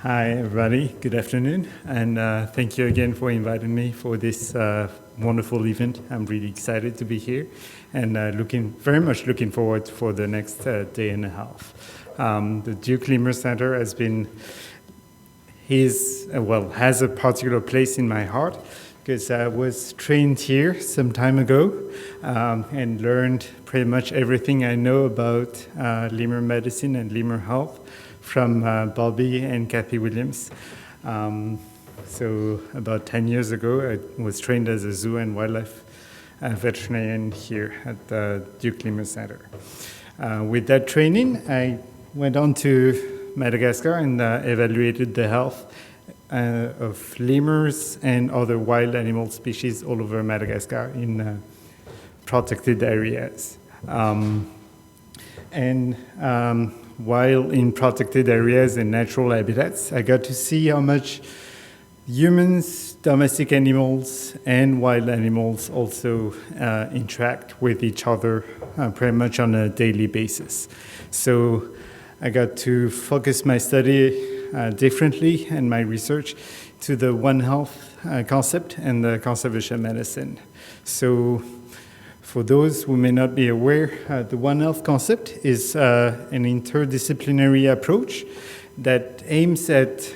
Hi, everybody. Good afternoon, and thank you again for inviting me for this wonderful event. I'm really excited to be here, and very much looking forward for the next day and a half. The Duke Lemur Center has a particular place in my heart because I was trained here some time ago and learned pretty much everything I know about lemur medicine and lemur health from Bobby and Kathy Williams. So about 10 years ago, I was trained as a zoo and wildlife veterinarian here at the Duke Lemur Center. With that training, I went on to Madagascar and evaluated the health of lemurs and other wild animal species all over Madagascar in protected areas. While in protected areas and natural habitats, I got to see how much humans, domestic animals, and wild animals also interact with each other pretty much on a daily basis. So I got to focus my study differently and my research to the One Health concept and the conservation medicine. So for those who may not be aware, the One Health concept is an interdisciplinary approach that aims at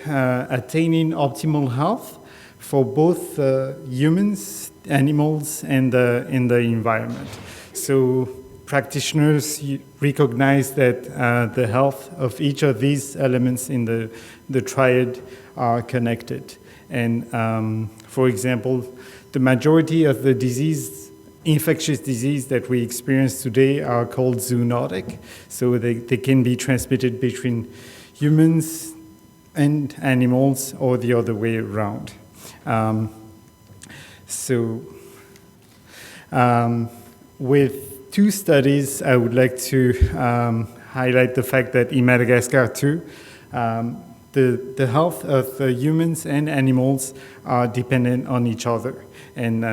attaining optimal health for both humans, animals, and the environment. So practitioners recognize that the health of each of these elements in the triad are connected. And for example, the majority of the infectious disease that we experience today are called zoonotic, so they can be transmitted between humans and animals or the other way around. With two studies, I would like to highlight the fact that in Madagascar too, the health of humans and animals are dependent on each other and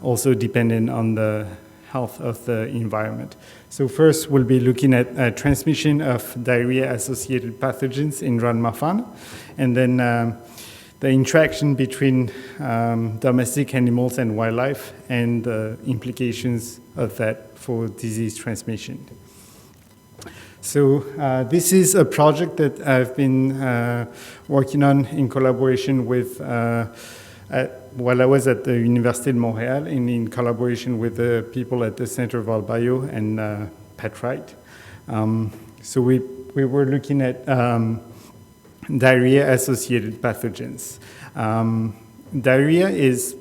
also dependent on the health of the environment. So first, we'll be looking at transmission of diarrhea-associated pathogens in Fauna, and then the interaction between domestic animals and wildlife and the implications of that for disease transmission. So this is a project that I've been working on in collaboration with, while I was at the Université de Montréal, and in collaboration with the people at the Center Valbio and Pat Wright. So we were looking at diarrhea-associated pathogens. Diarrhea is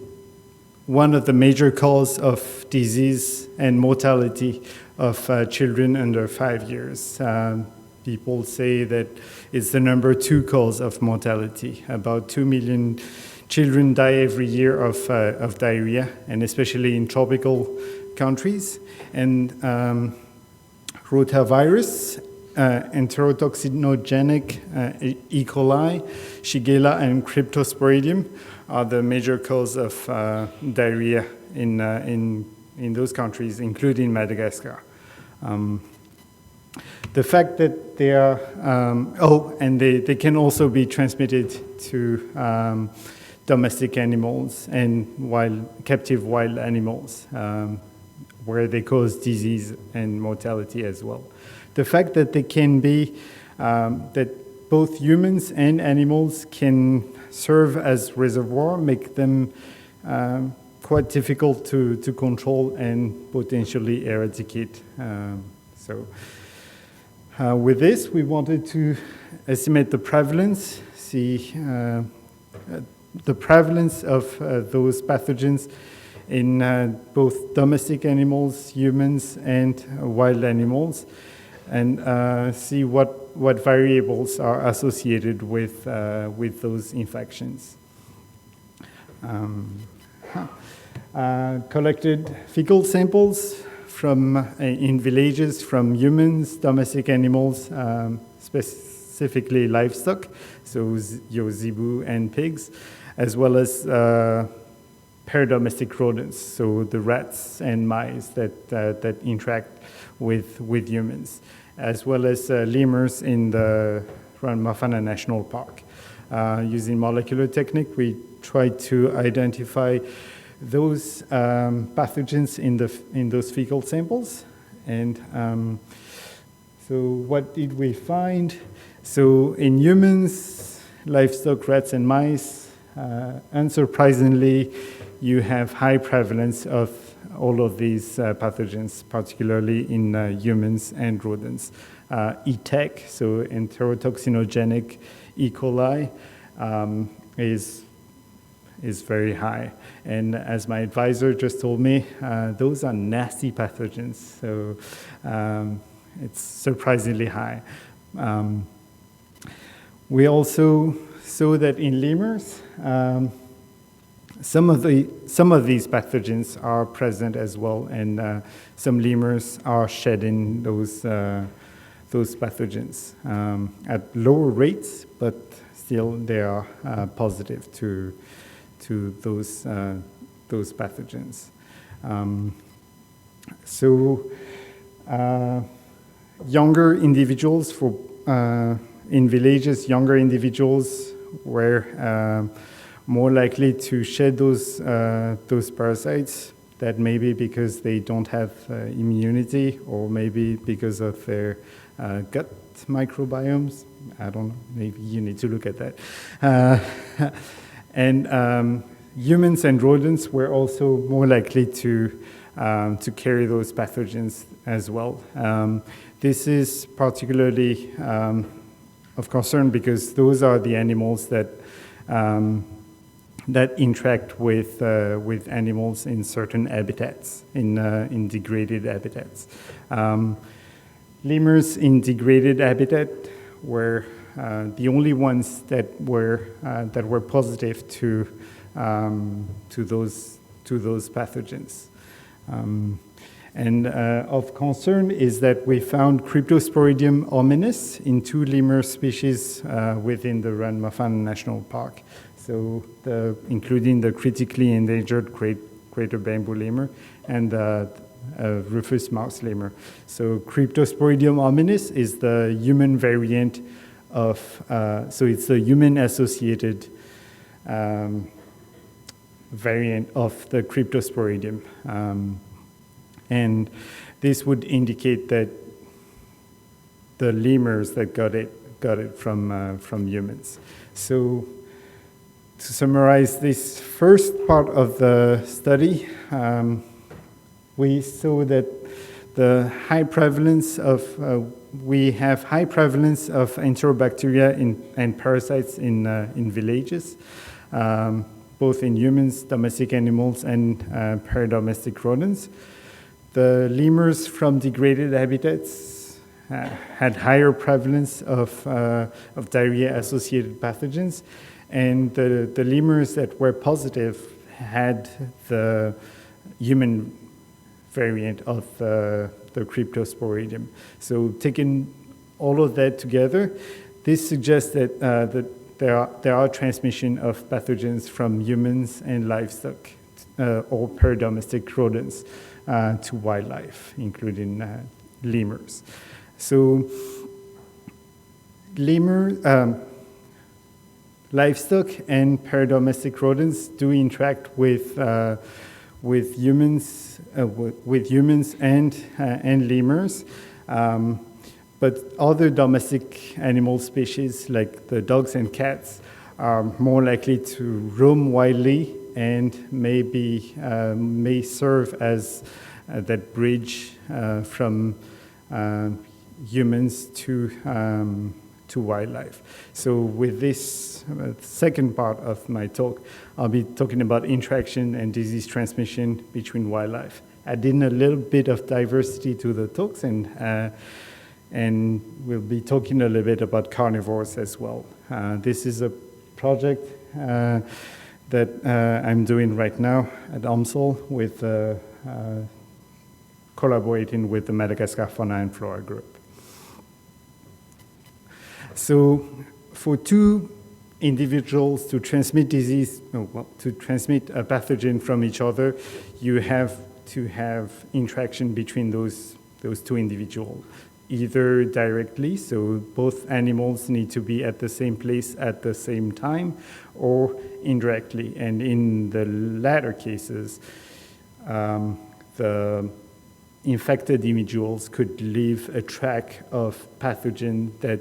one of the major causes of disease and mortality of children under 5 years. People say that it's the number 2 cause of mortality. About 2 million children die every year of diarrhea, and especially in tropical countries. And rotavirus, enterotoxinogenic E. coli, Shigella, and Cryptosporidium are the major cause of diarrhea in those countries, including Madagascar. The fact that they are, and they can also be transmitted to domestic animals and captive wild animals, where they cause disease and mortality as well. The fact that they can be, that both humans and animals can serve as reservoir make them quite difficult to control and potentially eradicate. With this, we wanted to estimate the prevalence, see the prevalence of those pathogens in both domestic animals, humans, and wild animals, and see what variables are associated with those infections. Collected fecal samples in villages from humans, domestic animals, specifically livestock, so zebu and pigs, as well as paradomestic rodents, so the rats and mice that interact with humans, as well as lemurs in the Fauna National Park. using molecular technique, we try to identify those pathogens in those fecal samples. And so what did we find? So in humans, livestock, rats, and mice, unsurprisingly, you have high prevalence of all of these pathogens, particularly in humans and rodents. ETEC, so enterotoxinogenic E. coli, is very high. And as my advisor just told me, those are nasty pathogens, so it's surprisingly high. We also saw that in lemurs, some of these pathogens are present as well, and some lemurs are shedding those pathogens at lower rates, but still they are positive to those pathogens. Younger individuals in villages, younger individuals were more likely to shed those parasites. That may be because they don't have immunity, or maybe because of their gut microbiomes. I don't know, maybe you need to look at that. And humans and rodents were also more likely to carry those pathogens as well. This is particularly of concern because those are the animals that interact with animals in certain habitats, in degraded habitats. Lemurs in degraded habitat were the only ones that were positive to those pathogens. And of concern is that we found Cryptosporidium hominis in 2 lemur species within the Fauna National Park. So including the critically endangered greater bamboo lemur and rufous mouse lemur. So Cryptosporidium hominis is the human variant of, so it's the human-associated variant of the Cryptosporidium. And this would indicate that the lemurs that got it from humans. So to summarize this first part of the study, we saw that the high prevalence of we have high prevalence of enterobacteria and parasites in villages, both in humans, domestic animals, and paradomestic rodents. The lemurs from degraded habitats had higher prevalence of diarrhea-associated pathogens, and the lemurs that were positive had the human variant of the Cryptosporidium. So taking all of that together, this suggests that there are transmission of pathogens from humans and livestock or paradomestic rodents to wildlife, including lemurs. So livestock and paradomestic rodents do interact with humans and lemurs, but other domestic animal species like the dogs and cats are more likely to roam widely and may serve as that bridge from humans to wildlife. So with this second part of my talk, I'll be talking about interaction and disease transmission between wildlife, adding a little bit of diversity to the talks, and we'll be talking a little bit about carnivores as well. This is a project that I'm doing right now at UMSL with collaborating with the Madagascar Fauna and Flora group. So for 2 individuals to transmit to transmit a pathogen from each other, you have to have interaction between those 2 individuals. either directly, so both animals need to be at the same place at the same time, or indirectly. And in the latter cases, the infected individuals could leave a track of pathogen that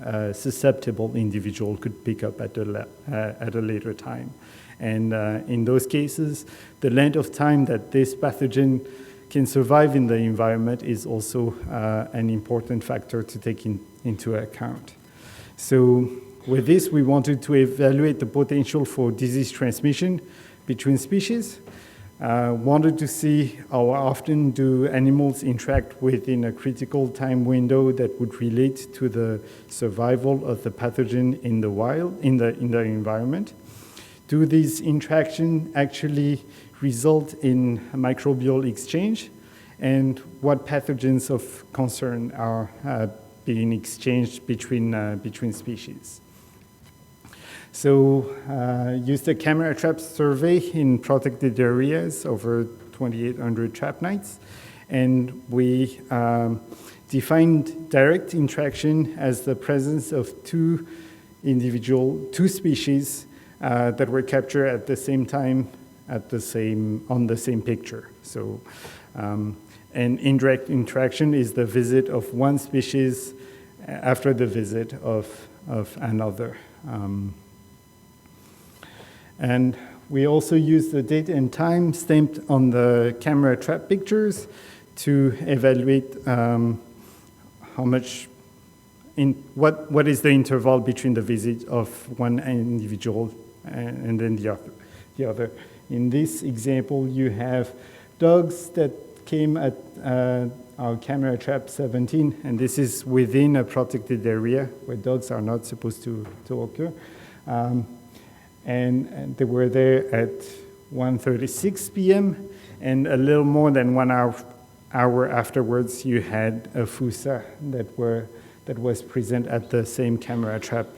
a susceptible individual could pick up at a later time. And in those cases, the length of time that this pathogen can survive in the environment is also an important factor to take into account. So with this, we wanted to evaluate the potential for disease transmission between species. Wanted to see how often do animals interact within a critical time window that would relate to the survival of the pathogen in the wild, in the environment. Do these interactions actually result in microbial exchange? And what pathogens of concern are being exchanged between species? So used a camera trap survey in protected areas over 2,800 trap nights, and we defined direct interaction as the presence of two species that were captured at the same time on the same picture. So an indirect interaction is the visit of one species after the visit of another. And we also use the date and time stamped on the camera trap pictures to evaluate how much, what is the interval between the visit of one individual and then the other. In this example, you have dogs that came at our camera trap 17, and this is within a protected area where dogs are not supposed to occur. And they were there at 1:36 p.m., and a little more than 1 hour afterwards, you had a fossa that was present at the same camera trap.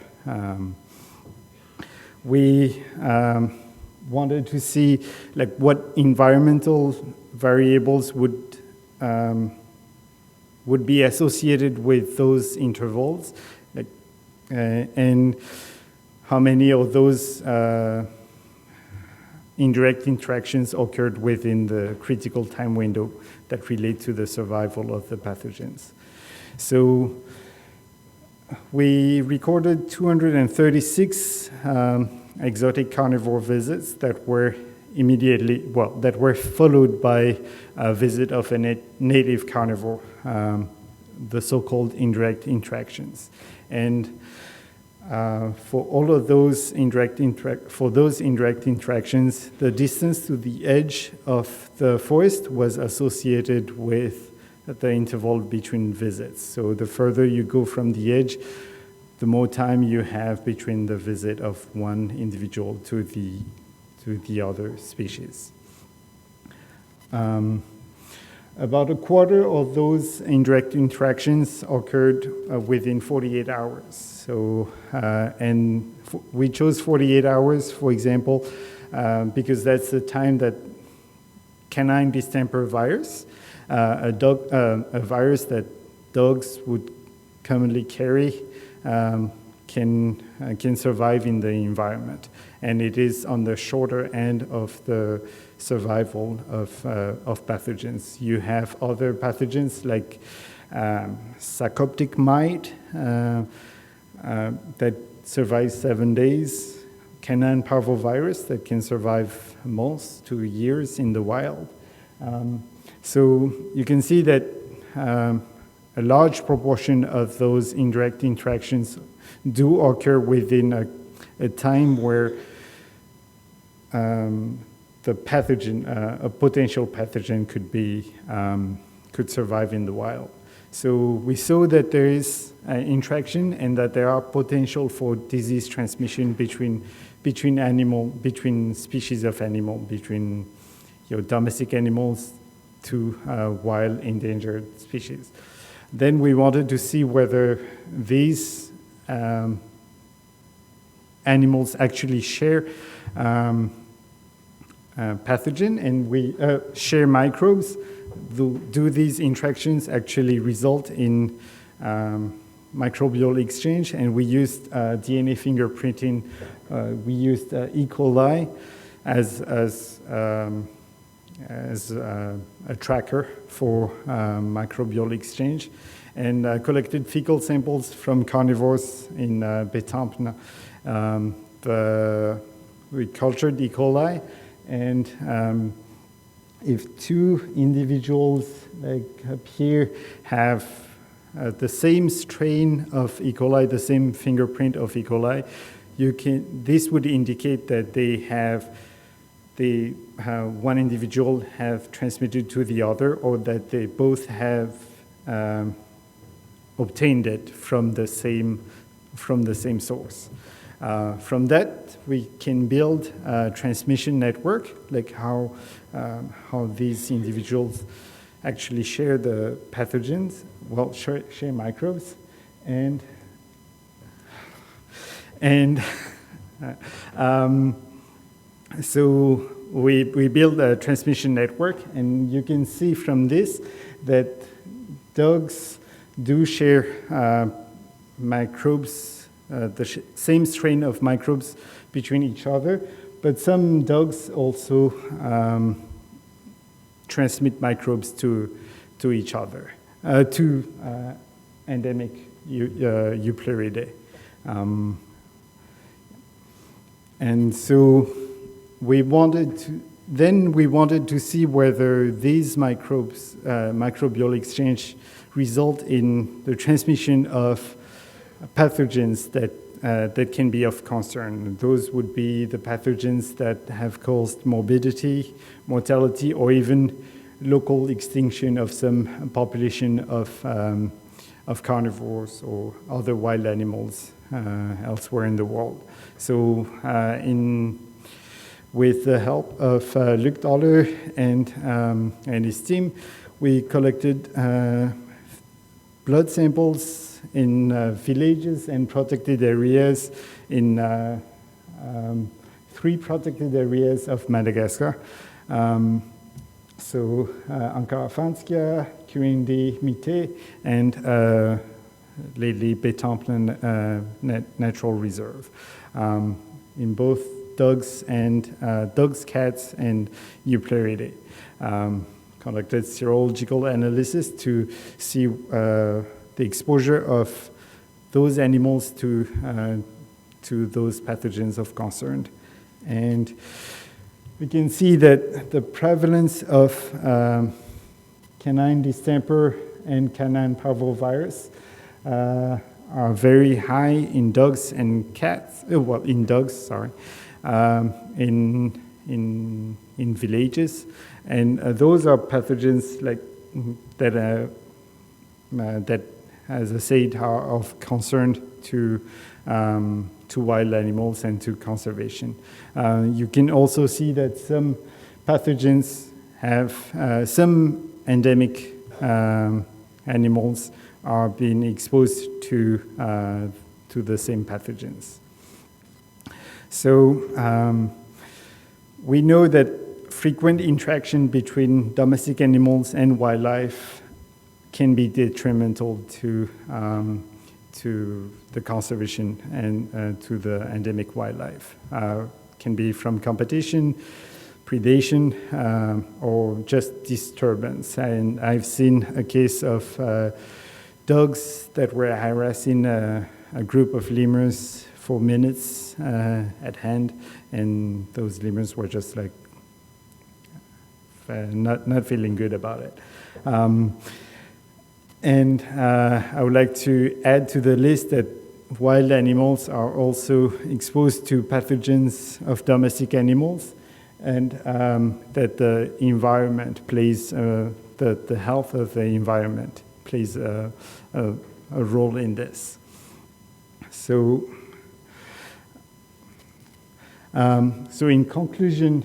We wanted to see what environmental variables would be associated with those intervals, and how many of those indirect interactions occurred within the critical time window that relate to the survival of the pathogens. So we recorded 236 exotic carnivore visits that were followed by a visit of a native carnivore, the so-called indirect interactions. And for all of those indirect interactions, the distance to the edge of the forest was associated with the interval between visits. So the further you go from the edge, the more time you have between the visit of one individual to the other species. About a quarter of those indirect interactions occurred within 48 hours. So, we chose 48 hours, for example, because that's the time that canine distemper virus, a virus that dogs would commonly carry, can survive in the environment. And it is on the shorter end of the survival of pathogens. You have other pathogens like sarcoptic mite that survives 7 days, canine parvovirus that can survive months to years in the wild. So you can see that a large proportion of those indirect interactions do occur within a time where the pathogen, a potential pathogen, could survive in the wild. So we saw that there is interaction and that there are potential for disease transmission between species of animal, between domestic animals to wild endangered species. Then we wanted to see whether these animals actually share pathogen, and we share microbes do these interactions actually result in microbial exchange? And we used DNA fingerprinting. We used E. coli as a tracker for microbial exchange, and collected fecal samples from carnivores in Bétampes. We cultured E. coli, and if two individuals, like up here, have the same strain of E. coli, the same fingerprint of E. coli, this would indicate that one individual have transmitted to the other, or that they both have obtained it from the same source. From that, we can build a transmission network, like how these individuals actually share the pathogens, share microbes, and so we build a transmission network, and you can see from this that dogs do share microbes, the same strain of microbes between each other, but some dogs also transmit microbes to each other, to endemic Eupleridae. And so we wanted to see whether these microbes, microbial exchange, result in the transmission of pathogens that can be of concern. Those would be the pathogens that have caused morbidity, mortality, or even local extinction of some population of carnivores or other wild animals elsewhere in the world. So with the help of Luc Dollar and his team, we collected blood samples in villages and protected areas in 3 protected areas of Madagascar. So Ankara-Fanskia, Kurindi-Mité, and lately Bétampes Natural Reserve. In both dogs, cats, and Eupleridae. Conducted serological analysis to see the exposure of those animals to those pathogens of concern. And we can see that the prevalence of canine distemper and canine parvovirus are very high in dogs and cats. In dogs, sorry, in villages, and those are pathogens like that. That, as I said, are of concern to wild animals and to conservation. You can also see that some pathogens have some endemic animals are being exposed to the same pathogens. So we know that frequent interaction between domestic animals and wildlife can be detrimental to the conservation and to the endemic wildlife. Can be from competition, predation, or just disturbance. And I've seen a case of dogs that were harassing a group of lemurs for minutes at hand, and those lemurs were just like not feeling good about it. And I would like to add to the list that wild animals are also exposed to pathogens of domestic animals, and that the environment plays, the health of the environment plays a role in this. So, in conclusion,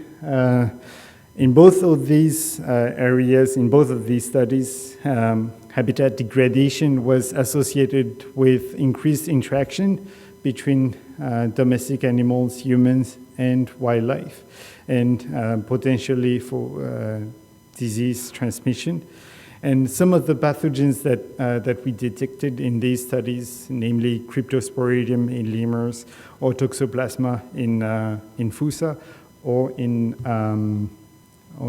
in both of these areas, in both of these studies, habitat degradation was associated with increased interaction between domestic animals, humans, and wildlife, and potentially for disease transmission. And some of the pathogens that we detected in these studies, namely Cryptosporidium in lemurs or Toxoplasma in Fusa or in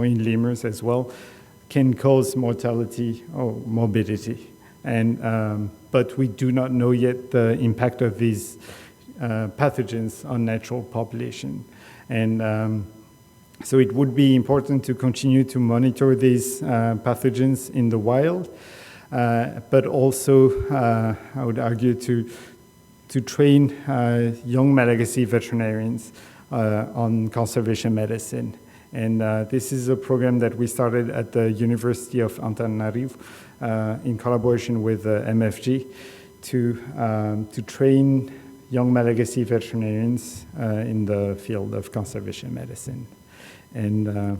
lemurs as well, can cause mortality or morbidity. But we do not know yet the impact of these pathogens on natural population. And so it would be important to continue to monitor these pathogens in the wild, but also I would argue to train young Malagasy veterinarians on conservation medicine. And this is a program that we started at the University of Antananarivo in collaboration with MFG to train young Malagasy veterinarians in the field of conservation medicine. And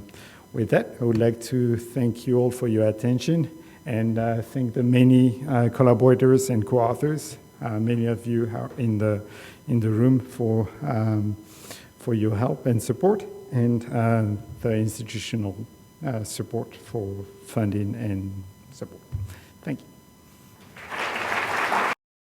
with that, I would like to thank you all for your attention and thank the many collaborators and co-authors. Many of you are in the room for your help and support, and the institutional support for funding and support. Thank you.